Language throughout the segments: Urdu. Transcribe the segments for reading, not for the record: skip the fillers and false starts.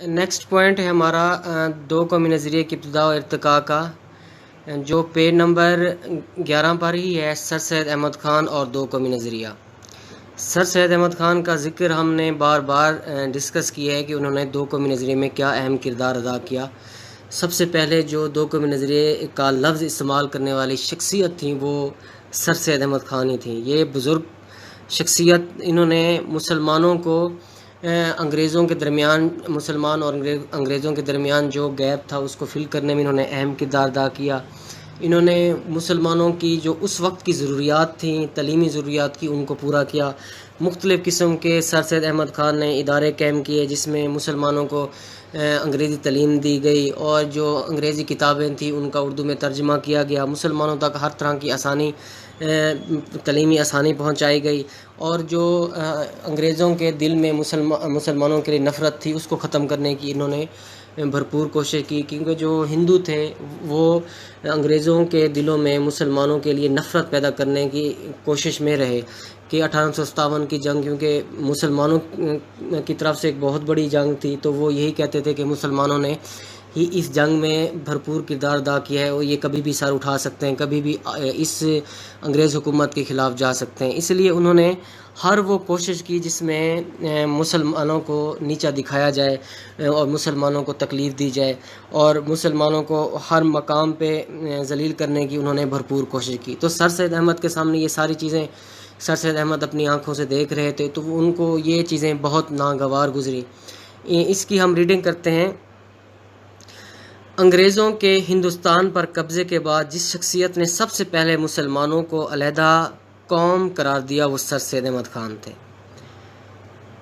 نیکسٹ پوائنٹ ہے ہمارا دو قومی نظریے کی ابتدا و ارتقاء کا، جو پیج نمبر 11 پر ہی ہے، سر سید احمد خان اور دو قومی نظریہ۔ سر سید احمد خان کا ذکر ہم نے بار بار ڈسکس کیا ہے کہ انہوں نے دو قومی نظریے میں کیا اہم کردار ادا کیا۔ سب سے پہلے جو دو قومی نظریے کا لفظ استعمال کرنے والی شخصیت تھیں وہ سر سید احمد خان ہی تھیں۔ یہ بزرگ شخصیت، انہوں نے مسلمانوں کو انگریزوں کے درمیان، مسلمان اور انگریزوں کے درمیان جو گیپ تھا اس کو فل کرنے میں انہوں نے اہم کردار ادا کیا۔ انہوں نے مسلمانوں کی جو اس وقت کی ضروریات تھیں، تعلیمی ضروریات کی، ان کو پورا کیا۔ مختلف قسم کے سر سید احمد خان نے ادارے قائم کیے جس میں مسلمانوں کو انگریزی تعلیم دی گئی، اور جو انگریزی کتابیں تھیں ان کا اردو میں ترجمہ کیا گیا۔ مسلمانوں تک ہر طرح کی آسانی، تعلیمی آسانی پہنچائی گئی، اور جو انگریزوں کے دل میں مسلمانوں کے لیے نفرت تھی اس کو ختم کرنے کی انہوں نے بھرپور کوشش کی، کیونکہ جو ہندو تھے وہ انگریزوں کے دلوں میں مسلمانوں کے لیے نفرت پیدا کرنے کی کوشش میں رہے کہ 1857 کی جنگ، کیونکہ مسلمانوں کی طرف سے ایک بہت بڑی جنگ تھی، تو وہ یہی کہتے تھے کہ مسلمانوں نے ہی اس جنگ میں بھرپور کردار ادا کیا ہے، اور یہ کبھی بھی سر اٹھا سکتے ہیں، کبھی بھی اس انگریز حکومت کے خلاف جا سکتے ہیں۔ اس لیے انہوں نے ہر وہ کوشش کی جس میں مسلمانوں کو نیچا دکھایا جائے اور مسلمانوں کو تکلیف دی جائے، اور مسلمانوں کو ہر مقام پہ ذلیل کرنے کی انہوں نے بھرپور کوشش کی۔ تو سر سید احمد کے سامنے یہ ساری چیزیں سر سید احمد اپنی آنکھوں سے دیکھ رہے تھے، تو ان کو یہ چیزیں بہت ناگوار گزری۔ اس کی ہم ریڈنگ کرتے ہیں۔ انگریزوں کے ہندوستان پر قبضے کے بعد جس شخصیت نے سب سے پہلے مسلمانوں کو علیحدہ قوم قرار دیا وہ سر سید احمد خان تھے۔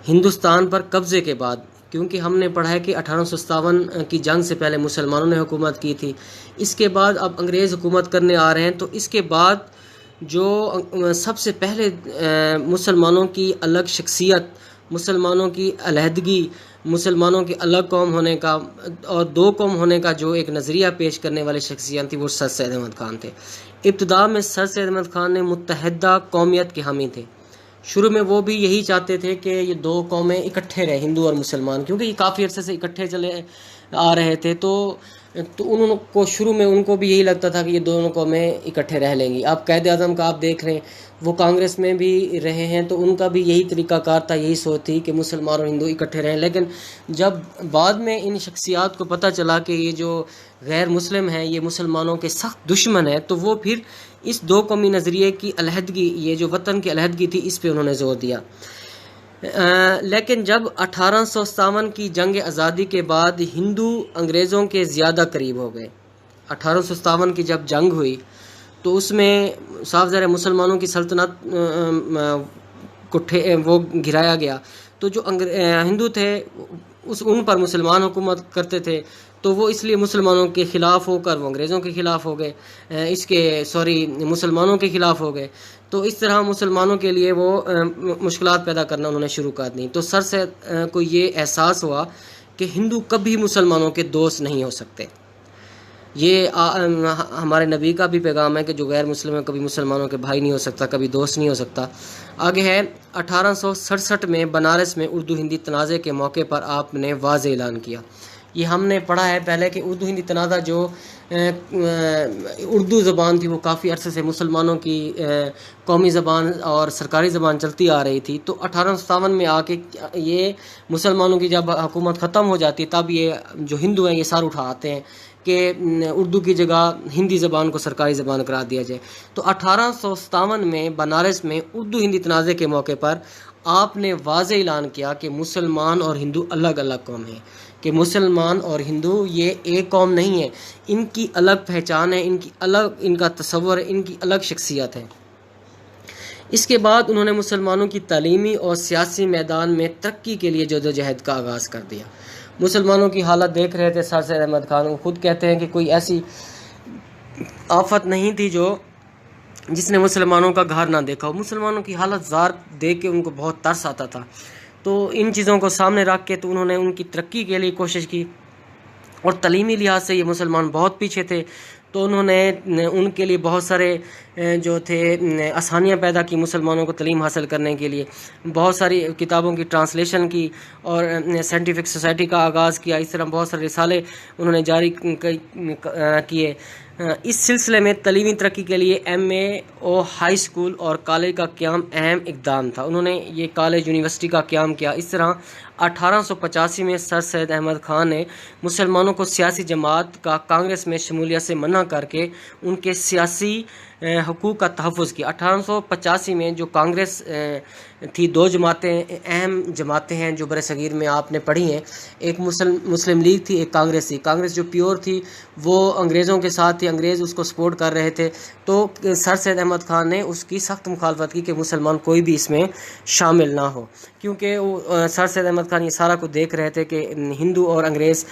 ہندوستان پر قبضے کے بعد، کیونکہ ہم نے پڑھا ہے کہ 1857 کی جنگ سے پہلے مسلمانوں نے حکومت کی تھی، اس کے بعد اب انگریز حکومت کرنے آ رہے ہیں، تو اس کے بعد جو سب سے پہلے مسلمانوں کی الگ شخصیت، مسلمانوں کی علیحدگی، مسلمانوں کی الگ قوم ہونے کا اور دو قوم ہونے کا جو ایک نظریہ پیش کرنے والے شخصیت تھی وہ سر سید احمد خان تھے۔ ابتدا میں سر سید احمد خان نے متحدہ قومیت کے حامی تھے۔ شروع میں وہ بھی یہی چاہتے تھے کہ یہ دو قومیں اکٹھے رہیں، ہندو اور مسلمان، کیونکہ یہ کافی عرصے سے اکٹھے چلے آ رہے تھے، تو انہوں کو شروع میں ان کو بھی یہی لگتا تھا کہ یہ دونوں قومیں اکٹھے رہ لیں گی۔ آپ قائد اعظم کا آپ دیکھ رہے ہیں، وہ کانگریس میں بھی رہے ہیں، تو ان کا بھی یہی طریقہ کار تھا، یہی سوچ تھی کہ مسلمان اور ہندو اکٹھے رہیں۔ لیکن جب بعد میں ان شخصیات کو پتہ چلا کہ یہ جو غیر مسلم ہیں یہ مسلمانوں کے سخت دشمن ہیں، تو وہ پھر اس دو قومی نظریے کی علیحدگی، یہ جو وطن کی علیحدگی تھی، اس پہ انہوں نے زور دیا۔ لیکن جب 1857 کی جنگ آزادی کے بعد ہندو انگریزوں کے زیادہ قریب ہو گئے، 1857 کی جب جنگ ہوئی تو اس میں صاف ظاہر مسلمانوں کی سلطنت کو وہ گرایا گیا، تو جو ہندو تھے ان پر مسلمان حکومت کرتے تھے، تو وہ اس لیے مسلمانوں کے خلاف ہو کر وہ انگریزوں کے خلاف ہو گئے، مسلمانوں کے خلاف ہو گئے، تو اس طرح مسلمانوں کے لیے وہ مشکلات پیدا کرنا انہوں نے شروع کر دیں۔ تو سر سے کو یہ احساس ہوا کہ ہندو کبھی مسلمانوں کے دوست نہیں ہو سکتے۔ یہ ہمارے نبی کا بھی پیغام ہے کہ جو غیر مسلم ہے کبھی مسلمانوں کے بھائی نہیں ہو سکتا، کبھی دوست نہیں ہو سکتا۔ آگے ہے 1867 میں بنارس میں اردو ہندی تنازع کے موقع پر آپ نے واضح اعلان کیا۔ یہ ہم نے پڑھا ہے پہلے کہ اردو ہندی تنازع جو اردو زبان تھی وہ کافی عرصے سے مسلمانوں کی قومی زبان اور سرکاری زبان چلتی آ رہی تھی، تو 1857 میں آ کے یہ مسلمانوں کی جب حکومت ختم ہو جاتی تب یہ جو ہندو ہیں یہ سر اٹھاتے ہیں کہ اردو کی جگہ ہندی زبان کو سرکاری زبان قرار دیا جائے۔ تو 1857 میں بنارس میں اردو ہندی تنازع کے موقع پر آپ نے واضح اعلان کیا کہ مسلمان اور ہندو الگ الگ قوم ہیں، کہ مسلمان اور ہندو یہ ایک قوم نہیں ہے، ان کی الگ پہچان ہے، ان کا تصور ہے، ان کی الگ شخصیت ہے۔ اس کے بعد انہوں نے مسلمانوں کی تعلیمی اور سیاسی میدان میں ترقی کے لیے جدوجہد کا آغاز کر دیا۔ مسلمانوں کی حالت دیکھ رہے تھے سر سید احمد خان، وہ خود کہتے ہیں کہ کوئی ایسی آفت نہیں تھی جس نے مسلمانوں کا گھر نہ دیکھا ہو۔ مسلمانوں کی حالت زار دیکھ کے ان کو بہت ترس آتا تھا، تو ان چیزوں کو سامنے رکھ کے تو انہوں نے ان کی ترقی کے لیے کوشش کی، اور تعلیمی لحاظ سے یہ مسلمان بہت پیچھے تھے، تو انہوں نے ان کے لیے بہت سارے جو تھے آسانیاں پیدا کی مسلمانوں کو تعلیم حاصل کرنے کے لیے، بہت ساری کتابوں کی ٹرانسلیشن کی اور سائنٹیفک سوسائٹی کا آغاز کیا، اس طرح بہت سارے رسالے انہوں نے جاری کیے۔ اس سلسلے میں تعلیمی ترقی کے لیے ایم اے او ہائی اسکول اور کالج کا قیام اہم اقدام تھا۔ انہوں نے یہ کالج یونیورسٹی کا قیام کیا۔ اس طرح 1885 میں سر سید احمد خان نے مسلمانوں کو سیاسی جماعت کا کانگریس میں شمولیت سے منع کر کے ان کے سیاسی حقوق کا تحفظ کیا۔ 1885 میں جو کانگریس تھی، دو جماعتیں اہم جماعتیں ہیں جو برِ صغیر میں آپ نے پڑھی ہیں، ایک مسلم لیگ تھی، ایک کانگریس تھی۔ کانگریس جو پیور تھی وہ انگریزوں کے ساتھ تھی، انگریز اس کو سپورٹ کر رہے تھے، تو سر سید احمد خان نے اس کی سخت مخالفت کی کہ مسلمان کوئی بھی اس میں شامل نہ ہو، کیونکہ سر سید احمد خان یہ سارا کچھ دیکھ رہے تھے کہ ہندو اور انگریز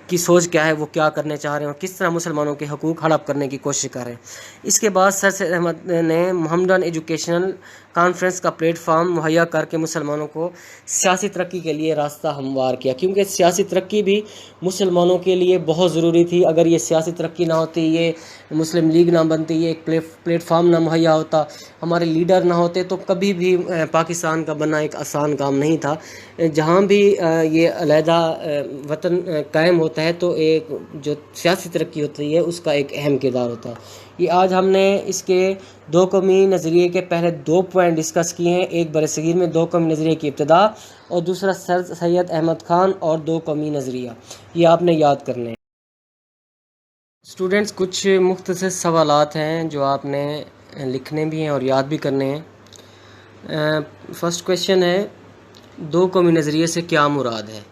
کی سوچ کیا ہے، وہ کیا کرنے چاہ رہے ہیں اور کس طرح مسلمانوں کے حقوق ہڑپ کرنے کی کوشش کر رہے ہیں۔ اس کے بعد سر سید احمد نے محمدن ایجوکیشنل کانفرنس کا پلیٹ فارم مہیا کر کے مسلمانوں کو سیاسی ترقی کے لیے راستہ ہموار کیا، کیونکہ سیاسی ترقی بھی مسلمانوں کے لیے بہت ضروری تھی۔ اگر یہ سیاسی ترقی نہ ہوتی، یہ مسلم لیگ نہ بنتی، یہ ایک پلیٹ فارم نہ مہیا ہوتا، ہمارے لیڈر نہ ہوتے، تو کبھی بھی پاکستان کا بننا ایک آسان کام نہیں تھا۔ جہاں بھی یہ علیحدہ وطن قائم ہوتا ہے تو ایک جو سیاسی ترقی ہوتی ہے اس کا ایک اہم کردار ہوتا ہے۔ یہ آج ہم نے اس کے دو قومی نظریے کے پہلے 2 پوائنٹ ڈسکس کیے ہیں، ایک برِ صغیر میں 2 قومی نظریے کی ابتدا اور دوسرا سر سید احمد خان اور 2 قومی نظریہ، یہ آپ نے یاد کرنے ہیں۔ اسٹوڈنٹس، کچھ مختصر سوالات ہیں جو آپ نے لکھنے بھی ہیں اور یاد بھی کرنے ہیں۔ فرسٹ کویشچن ہے 2 قومی نظریے سے کیا مراد ہے؟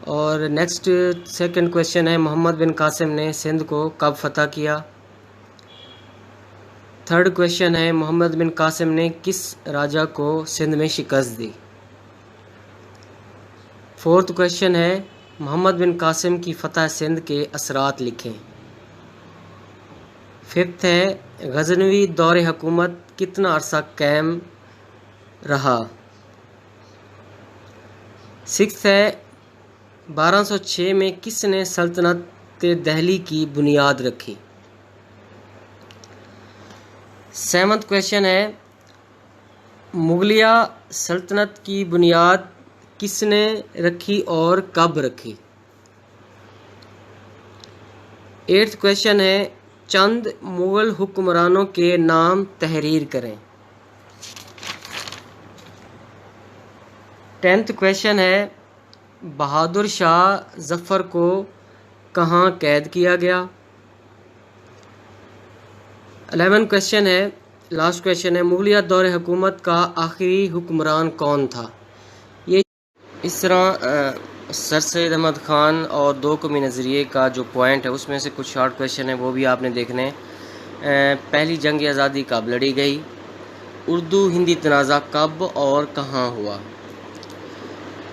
اور نیکسٹ سیکنڈ کویشچن ہے محمد بن قاسم نے سندھ کو کب فتح کیا؟ تھرڈ کویشچن ہے محمد بن قاسم نے کس راجہ کو سندھ میں شکست دی؟ فورتھ کویشچن ہے محمد بن قاسم کی فتح سندھ کے اثرات لکھیں۔ ففتھ ہے غزنوی دور حکومت کتنا عرصہ قائم رہا؟ سکسth ہے 1206 میں کس نے سلطنت دہلی کی بنیاد رکھی؟ سیونتھ کویشچن ہے مغلیہ سلطنت کی بنیاد کس نے رکھی اور کب رکھی؟ ایٹتھ کویشچن ہے چند مغل حکمرانوں کے نام تحریر کریں۔ 10th کویشچن ہے بہادر شاہ ظفر کو کہاں قید کیا گیا؟ 11 کویشچن ہے لاسٹ کویشچن ہے مغلیہ دور حکومت کا آخری حکمران کون تھا؟ یہ اس طرح سر سید احمد خان اور 2 قومی نظریے کا جو پوائنٹ ہے اس میں سے کچھ شارٹ کویشچن ہے وہ بھی آپ نے دیکھنے ہیں۔ پہلی جنگ آزادی کب لڑی گئی؟ اردو ہندی تنازع کب اور کہاں ہوا؟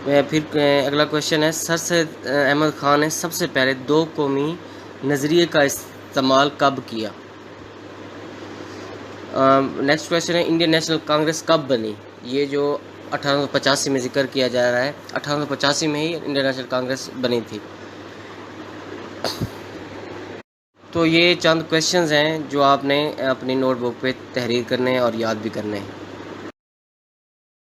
پھر اگلا کویشچن ہے سر سید احمد خان نے سب سے پہلے 2 قومی نظریے کا استعمال کب کیا؟ نیکسٹ کویشچن ہے انڈین نیشنل کانگریس کب بنی؟ یہ جو 1885 میں ذکر کیا جا رہا ہے، 1885 میں ہی انڈین نیشنل کانگریس بنی تھی۔ تو یہ چند کویشچنز ہیں جو آپ نے اپنی نوٹ بک پہ تحریر کرنے اور یاد بھی کرنے ہیں۔